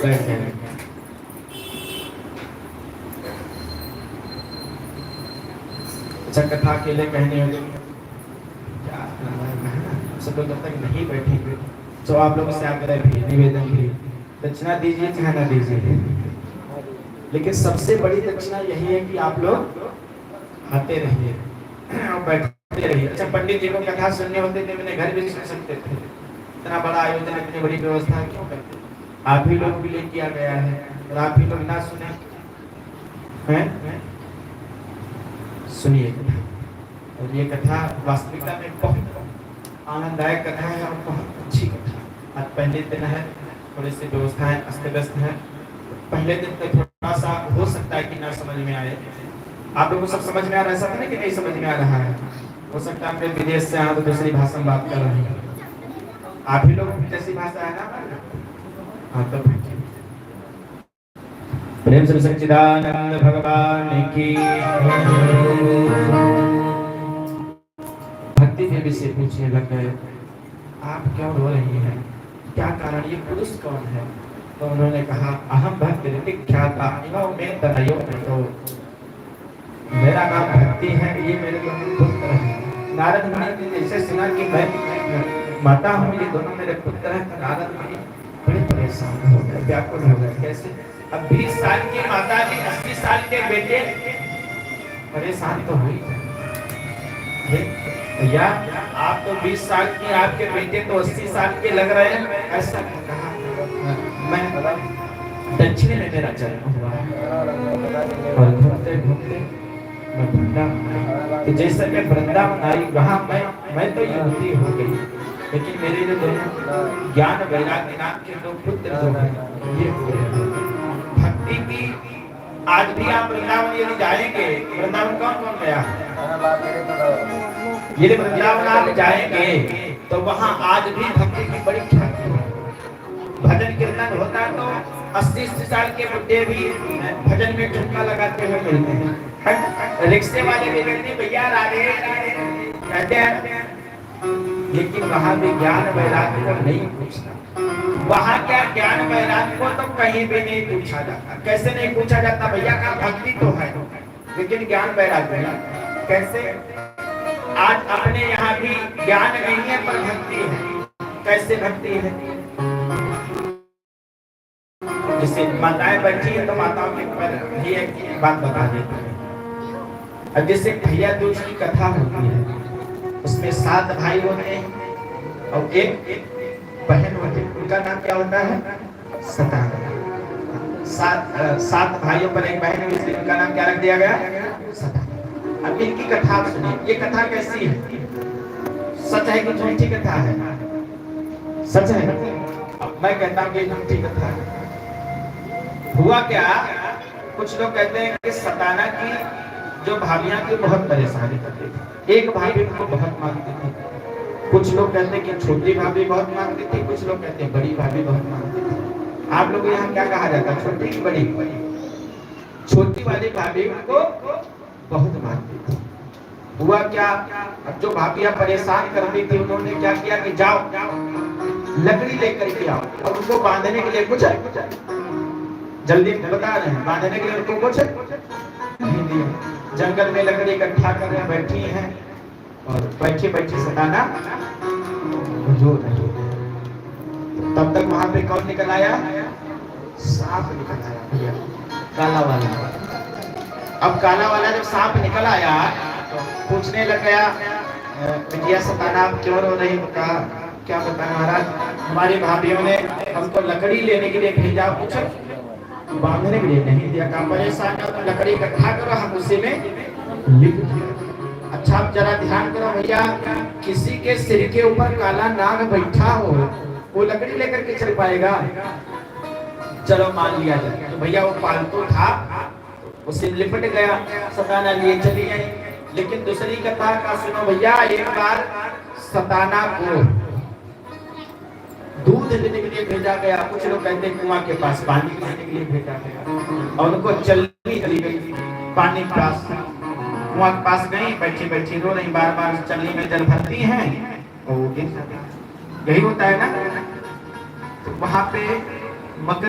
बैठ जाएंगे। अच्छा, कथा अकेले कहने होगी क्या सब लोग जब तक नहीं बैठेंगे तो आप लोगों से आग्रह भी, निवेदन भी, दक्षिणा दीजिए चाहे ना दीजिए, लेकिन सबसे बड़ी दक्षिणा यही है कि आप लोग आते रहिए और बैठते रहिए। अच्छा, पंडित जी को कथा सुनने होते थे, मैंने घर भी सुन सकते थे, इतना बड़ा आयोजन, इतनी बड़ी व्यवस्था क्यों करते? आप ही लोग के लिए किया गया है और आप ही लोग ना सुने हैं? सुनिए कथा, और ये कथा वास्तविकता में बहुत आनंददायक कथा है और बहुत अच्छी कथा। आज पहले दिन है, थोड़ी सी व्यवस्थाएं अस्त व्यस्त है। पहले दिन तो थोड़ा सा हो सकता है कि ना समझ में आए। आप लोगों को सब समझ में आ रहा है, सब कि नहीं समझ में आ रहा है? हो सकता है आप विदेश से आए तो दूसरी भाषा में बात कर रहे हैं। आप ही लोग जैसी भाषा है ना? हाँ, तो प्रेम से सच्चिदानंद भगवान की। भक्ति देवी से पूछने लग गए, आप क्यों रो रही हैं, क्या कारण, ये पुरुष कौन है? तो उन्होंने कहा, अहम भक्ति ख्याता में तनयो में, तो मेरा नाम भक्ति है, ये मेरे पुत्र है। नारद मुनि ने जैसे सुना कि मैं माता हूँ, ये दोनों मेरे पुत्र हैं, तो नारद मुनि बड़े परेशान हो गए, व्याकुल हो गए। कैसे? अब 20 साल की माता जी, 80 साल के बेटे, परेशान तो हुई भैया। आप तो 20 साल की, आपके बेटे तो 80 साल के लग रहे हैं। ऐसा कहा, मैं दक्षिण में मेरा जन्म हुआ और घूमते घूमते मैं वृंदावन, तो जैसे मैं वृंदावन आई वहां मैं तो युवती हो गई, लेकिन मेरे जो दोनों ज्ञान वैराग्य नाम के दो पुत्र जो हैं, ये भक्ति की। आज भी आप वृंदावन यदि जाएंगे, वृंदावन कौन कौन गया है? यदि वृंदावन आप जाएंगे तो वहां आज भी भक्ति की बड़ी ख्याति है। भजन कीर्तन होता है तो 80 साल के बुढ़े भी भजन में ठुमका लगाते हुए मिलते हैं। रिक्शे वाले भी कहते हैं भैया राधे कहते हैं, लेकिन वहां भी ज्ञान वैराग्य को नहीं पूछता। वहां क्या ज्ञान वैराग्य को तो कहीं भी नहीं पूछा जाता। कैसे नहीं पूछा जाता भैया? का भक्ति तो है, लेकिन ज्ञान वैराग्य नहीं। कैसे? आज अपने यहाँ भी ज्ञान नहीं है पर भक्ति है। कैसे भक्ति है? जैसे माताएं बैठी है तो माताओं के पर ही एक बात बता देती है। अब जैसे भैया दूज की कथा होती है, उसमें 7 भाई होते हैं और एक बहन होती है। उनका नाम क्या होता है? सताना। 7 भाइयों पर एक बहन है, इसलिए उनका नाम क्या रख दिया गया? सताना। अब इनकी कथा सुनिए। ये कथा कैसी है? सच है कि झूठी कथा है? सच है। अब मैं कहता हूँ कि झूठी कथा है। हुआ क्या, कुछ लोग कहते हैं कि सताना की जो भाभियां थी बहुत परेशानी करती थी। एक भाभी उनको बहुत मांगती थी। कुछ लोग कहते हैं कि छोटी भाभी बहुत मांगती थी, कुछ लोग कहते हैं बड़ी भाभी बहुत मांगती थी। आप लोग यहाँ क्या कहा जाता है, छोटी की बड़ी? छोटी वाली भाभी उनको बहुत मांगती थी। हुआ क्या, अब जो भाभियां परेशान करती थी उन्होंने क्या किया कि जाओ लकड़ी लेकर के आओ और उनको बांधने के लिए कुछ जल्दी बता रहे हैं, बांधने के लिए उनको कुछ नहीं दिया। जंगल में लकड़ी इकट्ठा कर रहे बैठी हैं और बैठी बैठी सताना रो रही। तब तक वहां पे कौन निकल आया? सांप निकल आया भैया, काला वाला। अब काला वाला जब सांप निकल आया तो पूछने लग गया, बिटिया सताना आप क्यों रो रही? तो कहा, क्या बता महाराज, हमारी भाभियों ने हमको लकड़ी लेने के लिए भेजा, पूछा बांधने के लिए नहीं दिया। कहा परेशान है तो लकड़ी इकट्ठा करो, हम उसी में लिख दिया। अच्छा, आप जरा ध्यान करो भैया, किसी के सिर के ऊपर काला नाग बैठा हो, वो लकड़ी लेकर के चल पाएगा? चलो मान लिया जाए। तो भैया वो पालतू था, उसे लिपट गया, सताना लिए चली गई। लेकिन दूसरी कथा का सुनो भैया। एक बार सताना को दूध लेने के लिए भेजा गया। कुछ लोग कहते हैं कुआं के पास पानी पीने के लिए भेजा गया और उनको चलनी चली गई पानी के पास। कुआं के पास गई, बैठी बैठी रो रही, बार बार चलनी में जल भरती हैं और यही होता है ना। तो वहां पे मकर